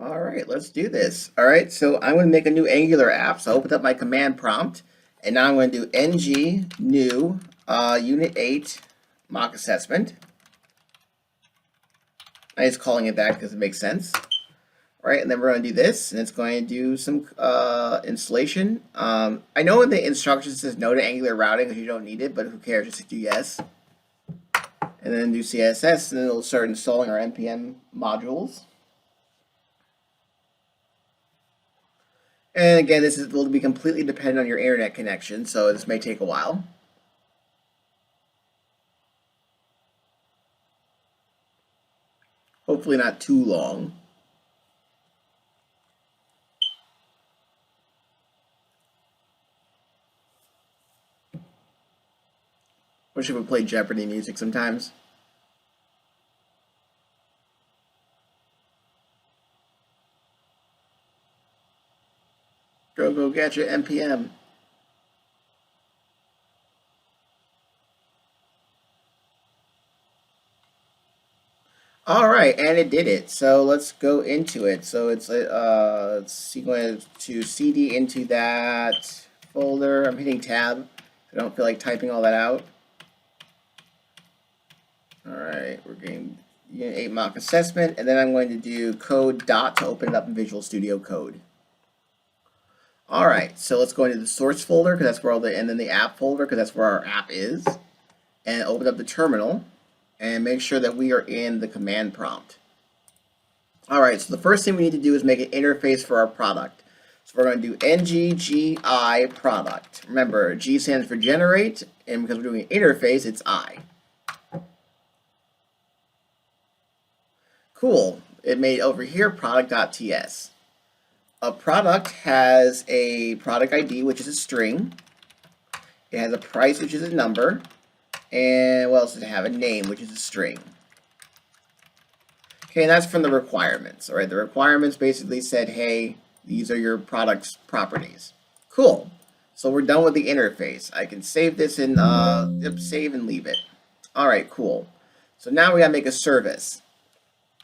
All right, let's do this. All right, so I'm going to make a new Angular app. So I opened up my command prompt, and now I'm going to do ng new unit 8 mock assessment. I'm just calling it that because it makes sense. All right, and then we're going to do this, and it's going to do some installation. I know in the instructions it says no to Angular routing because you don't need it, but who cares? Just do yes. And then do CSS, and then it'll start installing our NPM modules. And again, will be completely dependent on your internet connection, so this may take a while. Hopefully not too long. Wish it would play Jeopardy music sometimes. Go get your NPM. All right, and it did it. So let's go into it. So it's going to cd into that folder. I'm hitting tab. I don't feel like typing all that out. All right, we're getting Unit 8 mock assessment, and then I'm going to do code dot to open it up in Visual Studio Code. All right, so let's go into the source folder because that's where and then the app folder because that's where our app is, and open up the terminal, and make sure that we are in the command prompt. All right, so the first thing we need to do is make an interface for our product. So we're going to do nggi product. Remember, G stands for generate, and because we're doing an interface, it's I. Cool. It made over here product.ts. A product has a product ID, which is a string. It has a price, which is a number. And what else does it have? A name, which is a string. Okay, and that's from the requirements. All right, the requirements basically said, hey, these are your product's properties. Cool. So we're done with the interface. I can save this in, save and leave it. All right, cool. So now we gotta make a service.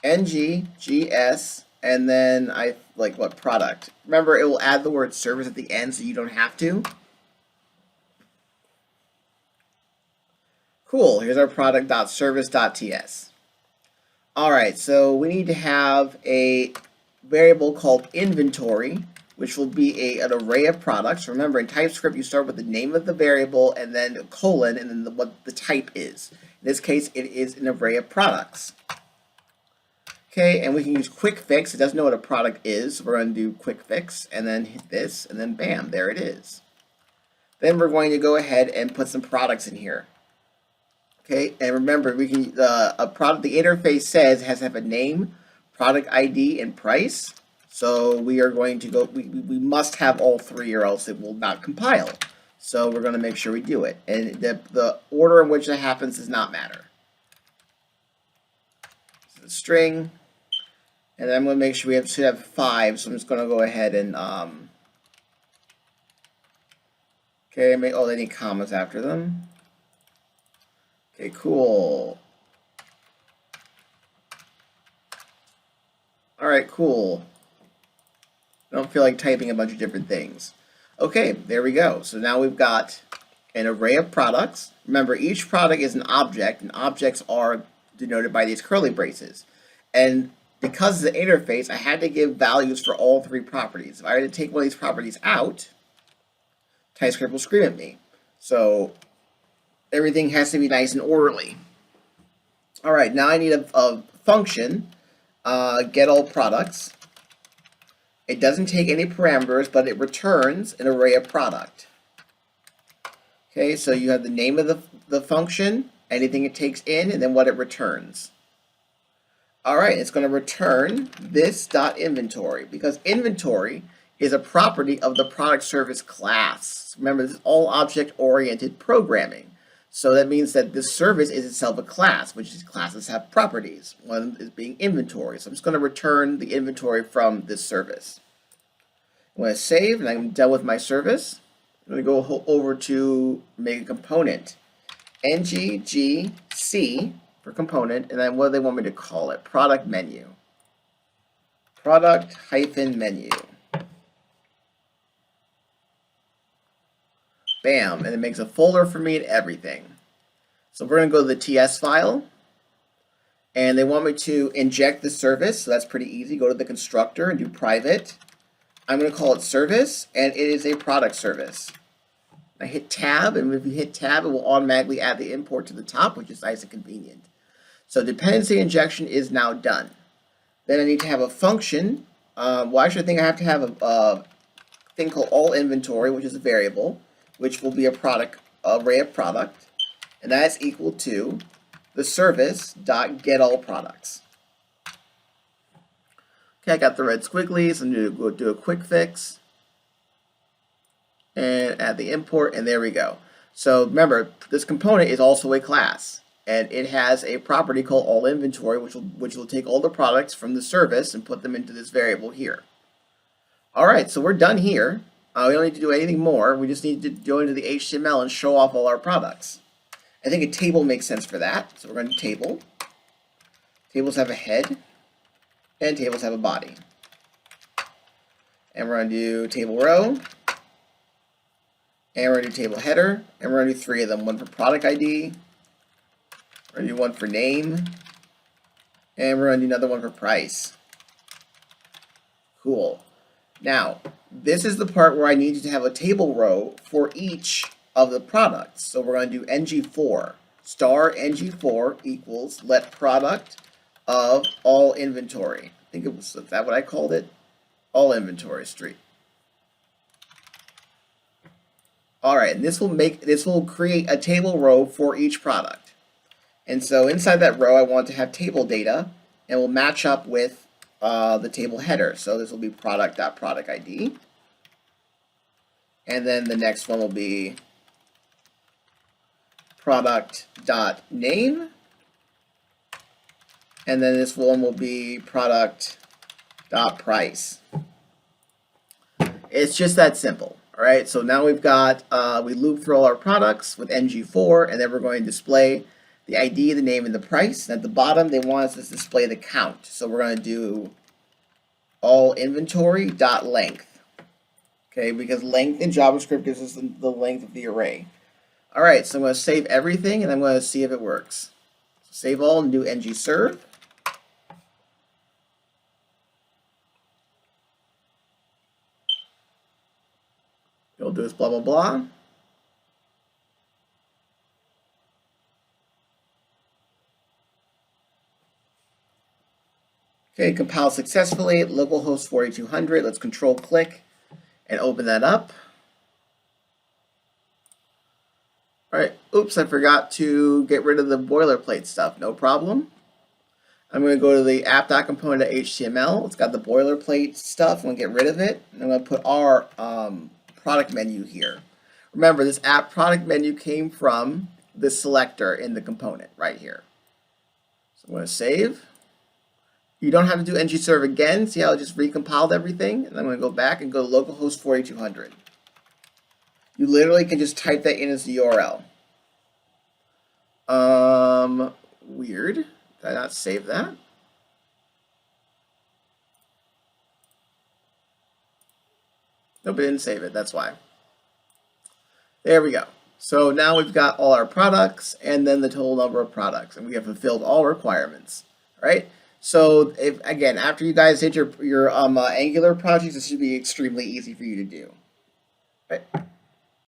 ng.gs, and then what product. Remember, it will add the word service at the end so you don't have to. Cool, here's our product.service.ts. All right, so we need to have a variable called inventory, which will be an array of products. Remember, in TypeScript, you start with the name of the variable and then a colon and then what the type is. In this case, it is an array of products. Okay, and we can use quick fix. It doesn't know what a product is, so we're going to do quick fix and then hit this, and then bam, there it is. Then we're going to go ahead and put some products in here. Okay, and remember, we can the interface says it has to have a name, product ID, and price. So we are going to go. We must have all three, or else it will not compile. So we're going to make sure we do it, and the order in which that happens does not matter. So the string. And then I'm going to make sure we should have 5, so I'm just going to go ahead and, okay, they need commas after them. Okay, cool. All right, cool. I don't feel like typing a bunch of different things. Okay, there we go. So now we've got an array of products. Remember, each product is an object, and objects are denoted by these curly braces. And because of the interface, I had to give values for all 3 properties. If I were to take one of these properties out, TypeScript will scream at me. So everything has to be nice and orderly. All right, now I need a function, get all products. It doesn't take any parameters, but it returns an array of product. Okay, so you have the name of the function, anything it takes in, and then what it returns. All right, it's going to return this .inventory because inventory is a property of the product service class. Remember, this is all object-oriented programming. So that means that this service is itself a class, which is classes have properties. One is being inventory. So I'm just going to return the inventory from this service. I'm going to save, and I'm done with my service. I'm going to go over to make a component. NGGC for component, and then what do they want me to call it? Product menu. product hyphen menu. Bam, and it makes a folder for me and everything. So we're going to go to the TS file, and they want me to inject the service, so that's pretty easy. Go to the constructor and do private. I'm going to call it service, and it is a product service. I hit tab, and if you hit tab, it will automatically add the import to the top, which is nice and convenient. So dependency injection is now done. Then I need to have a function. Well, actually, I think I have to have a thing called all inventory, which is a variable, which will be a product array of product, and that is equal to the service dot get all products. Okay, I got the red squigglies. I'm going to go do a quick fix and add the import, and there we go. So remember, this component is also a class, and it has a property called all inventory, which will take all the products from the service and put them into this variable here. All right, so we're done here. We don't need to do anything more. We just need to go into the HTML and show off all our products. I think a table makes sense for that. So we're going to table. Tables have a head, and tables have a body. And we're going to do table row, and we're going to do table header, and we're going to do 3 of them. One for product ID, we're going to do one for name, and we're going to do another one for price. Cool. Now, this is the part where I need you to have a table row for each of the products. So we're going to do ng4, star ng4 equals let product of all inventory. I think it was, is that what I called it? All inventory street. All right, and this will create a table row for each product. And so inside that row, I want to have table data, and we'll match up with the table header. So this will be product.product ID. And then the next one will be product.name. And then this one will be product.price. It's just that simple. All right, so now we've got, we loop through all our products with ng4, and then we're going to display the ID, the name, and the price. And at the bottom, they want us to display the count. So we're going to do all inventory dot length. Okay, because length in JavaScript gives us the length of the array. All right, so I'm going to save everything, and I'm going to see if it works. So save all and do ng serve. It'll do this blah, blah, blah. Okay, compiled successfully, localhost 4200. Let's control click and open that up. All right, oops, I forgot to get rid of the boilerplate stuff. No problem. I'm going to go to the app.component.html. It's got the boilerplate stuff. I'm going to get rid of it. And I'm going to put our product menu here. Remember, this app product menu came from the selector in the component right here. So I'm going to save. You don't have to do ng-serve again. See how it just recompiled everything? And I'm going to go back and go to localhost 4200. You literally can just type that in as the URL. Weird. Did I not save that? Nope, I didn't save it. That's why. There we go. So now we've got all our products and then the total number of products, and we have fulfilled all requirements. All right. So if again, after you guys hit your Angular projects, this should be extremely easy for you to do. Right.